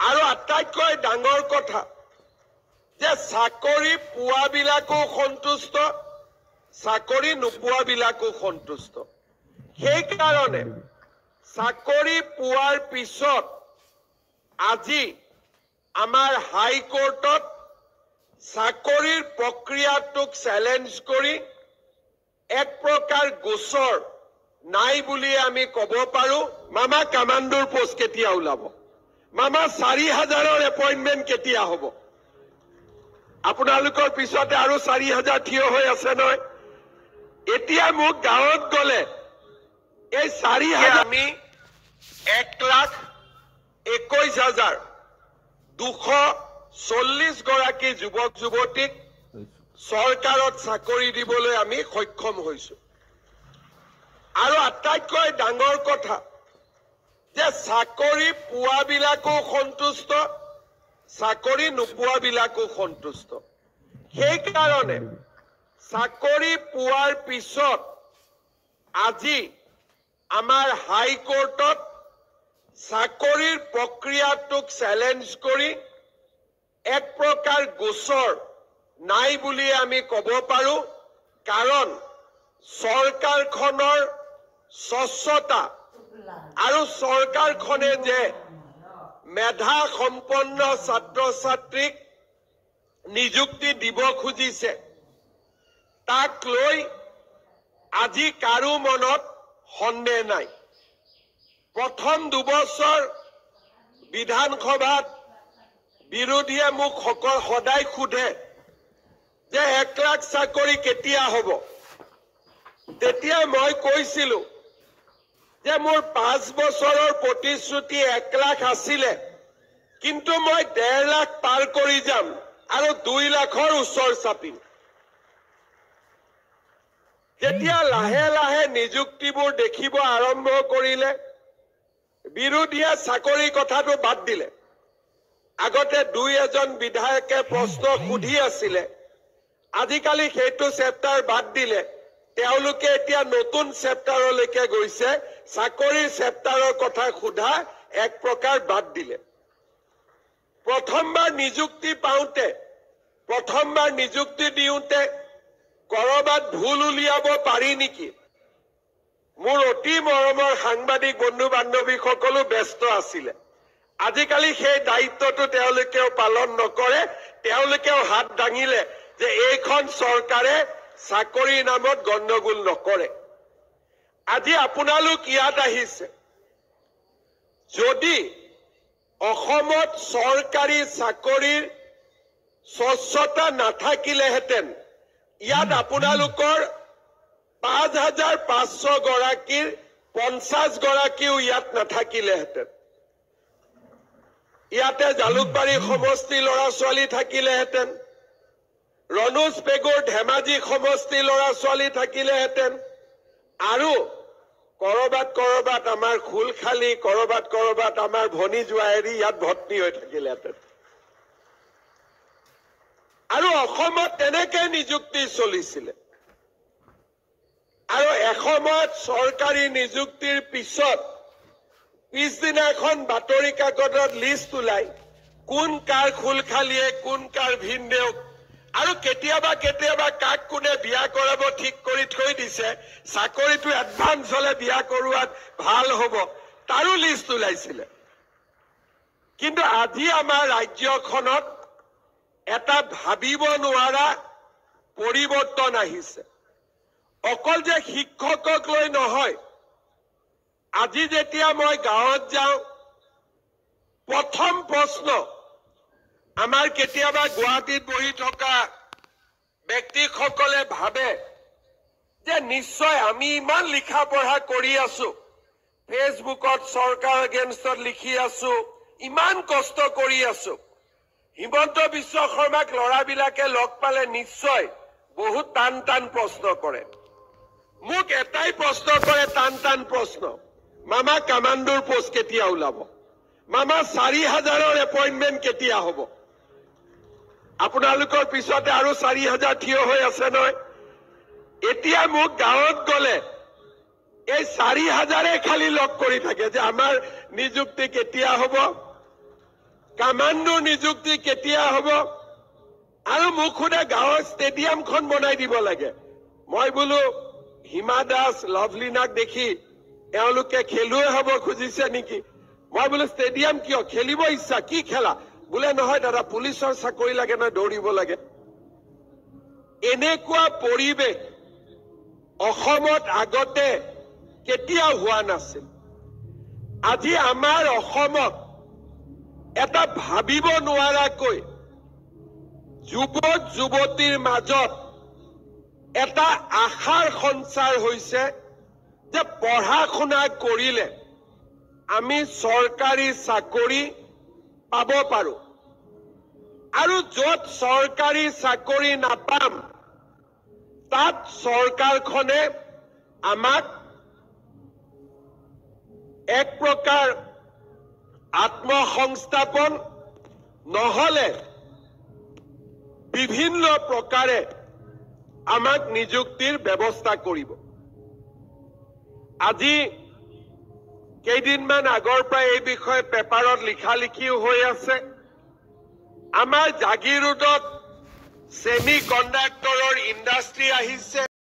আৰু আটাইতকৈ ডাঙৰ কথা যে চাকৰি পোৱাবিলাকো সন্তুষ্ট, চাকৰি নোপোৱাবিলাকো সন্তুষ্ট। সেইকাৰণে চাকৰি পোৱাৰ পিছত আজি আমাৰ হাইকোৰ্টত চাকৰিৰ প্ৰক্ৰিয়াটোক চেলেঞ্জ কৰি এক প্ৰকাৰ গোচৰ নাই বুলি আমি ক'ব পাৰো। মামা কামাণ্ডোৰ পোষ্ট কেতিয়া ওলাব? মামা 4,000ৰ এপইণ্টমেণ্ট কেতিয়া হ'ব? আপোনালোকৰ পিছতে আৰু 4,000 থিয় হৈ আছে নহয়। এতিয়া মোক গাঁৱত গ'লে এই 4,000 আমি 1,21,240 গৰাকী যুৱক যুৱতীক চৰকাৰত চাকৰি দিবলৈ আমি সক্ষম হৈছো। আৰু আটাইতকৈ ডাঙৰ কথা যে চাকৰি পোৱাবিলাকো সন্তুষ্ট, চাকৰি নোপোৱাবিলাকো সন্তুষ্ট। সেইকাৰণে চাকৰি পোৱাৰ পিছত আজি আমাৰ হাইকোৰ্টত চাকৰিৰ প্ৰক্ৰিয়াটোক চেলেঞ্জ কৰি এক প্ৰকাৰ গোচৰ নাই বুলি আমি ক'ব পাৰো। কাৰণ চৰকাৰখনৰ স্বচ্ছতা আৰু চৰকাৰখনে যে মেধা সম্পন্ন ছাত্ৰ ছাত্ৰীক নিযুক্তি দিব খুজিছে তাক লৈ আজি কাৰো মনত সন্দেহ নাই। প্ৰথম 2 বছৰ বিধানসভাত বিৰোধীয়ে মোক সদায় সোধে যে 1 লাখ চাকৰি কেতিয়া হ'ব? তেতিয়া মই কৈছিলো যে মোৰ 5 বছৰৰ প্ৰতিশ্ৰুতি 1 লাখ আছিলে, কিন্তু মই 1.5 লাখ পাৰ কৰি যাম আৰু 2 লাখৰ ওচৰ চাপিম। যেতিয়া লাহে লাহে নিযুক্তিবোৰ দেখিব আৰম্ভ কৰিলে বিৰোধীয়ে চাকৰি কথাটো বাদ দিলে। আগতে 2-এজন বিধায়কে প্ৰশ্ন সুধি আছিলে, আজিকালি সেইটো চেপ্টাৰ বাদ দিলে। তেওঁলোকে এতিয়া নতুন চেপ্টাৰলৈকে গৈছে, চাকৰিৰ চেপ্টাৰৰ কথা সোধা এক প্ৰকাৰ বাদ দিলে। প্ৰথমবাৰ নিযুক্তি পাওঁতে, প্ৰথমবাৰ নিযুক্তি দিওঁতে কৰবাত ভুল উলিয়াব পাৰি নেকি? মোৰ অতি মৰমৰ সাংবাদিক বন্ধু বান্ধৱীসকলো ব্যস্ত আছিলে। আজিকালি সেই দায়িত্বটো তেওঁলোকেও পালন নকৰে। তেওঁলোকেও হাত দাঙিলে যে এইখন চৰকাৰে চাকৰিৰ নামত গণ্ডগোল নকৰে। আজি আপোনালোক ইয়াত আহিছে, যদি অসমত চৰকাৰী চাকৰিৰ স্বচ্ছতা নাথাকিলেহেঁতেন ইয়াত আপোনালোকৰ 5,500 গৰাকীৰ 50 গৰাকীও ইয়াত নাথাকিলেহেঁতেন। ইয়াতে জালুকবাৰী সমষ্টি ল'ৰা ছোৱালী থাকিলেহেঁতেন, ৰণোজ পেগুৰ ধেমাজি সমষ্টি ল'ৰা ছোৱালী থাকিলেহেঁতেন, আৰু কৰবাত কৰবাত আমাৰ খুলখালী, কৰবাত কৰবাত আমাৰ ভনী জোৱাৰী ইয়াত ভৰ্তি হৈ থাকিলেহেঁতেন। আৰু অসমত তেনেকে নিযুক্তি চলিছিলে। আৰু এসময়ত চৰকাৰী নিযুক্তিৰ পিছত পিছদিনাখন বাতৰি কাকতত লিষ্ট ওলাই কোন কাৰ খুলখালীয়ে, কোন কাৰ ভিনদেউক, আৰু কেতিয়াবা কেতিয়াবা কাক কোনে বিয়া কৰাব ঠিক কৰি থৈ দিছে, চাকৰিটো এডভান্স হলে বিয়া কৰোৱাত ভাল হ'ব, তাৰো লিষ্ট ওলাইছিলে। কিন্তু আজি আমাৰ ৰাজ্যখনত এটা ভাবিব নোৱাৰা পৰিৱৰ্তন আহিছে। অকল যে শিক্ষকক লৈ নহয়, আজি যেতিয়া মই গাঁৱত যাওঁ প্ৰথম প্ৰশ্ন আমাৰ কেতিয়াবা গুৱাহাটীত বহি থকা ব্যক্তিসকলে ভাবে যে নিশ্চয় আমি ইমান লিখা পঢ়া কৰি আছো, ফেচবুকত চৰকাৰ এগেইনষ্টত লিখি আছো, ইমান কষ্ট কৰি আছো, হিমন্ত বিশ্ব শৰ্মাক ল'ৰাবিলাকে লগ পালে নিশ্চয় বহুত টান টান প্ৰশ্ন কৰে। মোক এটাই প্ৰশ্ন কৰে, টান টান প্ৰশ্ন, মামা কামাণ্ডোৰ পোষ্ট কেতিয়া ওলাব? মামা 4,000ৰ এপইণ্টমেণ্ট কেতিয়া হ'ব? আপোনালোকৰ পিছতে আৰু 4,000 থিয় হৈ আছে নহয়। এতিয়া মোক গাঁৱত গ'লে এই 4,000 খালি লগ কৰি থাকে যে আমাৰ নিযুক্তি কেতিয়া হ'ব। কামাণ্ডোৰ নিযুক্তি কেতিয়া হ'ব আৰু মোক সোধে গাঁৱৰ ষ্টেডিয়ামখন বনাই দিব লাগে মই বোলো হিমা দাস লভলিনাক দেখি এওঁলোকে খেলুৱৈ হ'ব খুজিছে নেকি মই বোলো ষ্টেডিয়াম কিয় খেলিব ইচ্ছা কি খেলা বোলে নহয় দাদা পুলিচৰ চাকৰি লাগে নহয় দৌৰিব লাগে এনেকুৱা পৰিৱেশ অসমত আগতে কেতিয়াও হোৱা নাছিল আজি আমাৰ অসমত এটা ভাবিব নোৱাৰাকৈ যুৱক যুৱতীৰ মাজত এটা আশাৰ সঞ্চাৰ হৈছে যে পঢ়া শুনা কৰিলে আমি চৰকাৰী চাকৰি পাব পাৰো আৰু য'ত চৰকাৰী চাকৰি নাপাম তাত চৰকাৰখনে আমাক এক প্ৰকাৰ আত্মসংস্থাপন নহলে বিভিন্ন প্ৰকাৰে আমাক নিযুক্তিৰ ব্যৱস্থা কৰিব আজি কেইদিনমান আগৰ পৰা এই বিষয়ে পেপাৰত লিখালিখিও হৈ আছে আমাৰ জাগিৰোডত সেমি কণ্ডাক্টৰৰ ইণ্ডাষ্ট্ৰী আহিছে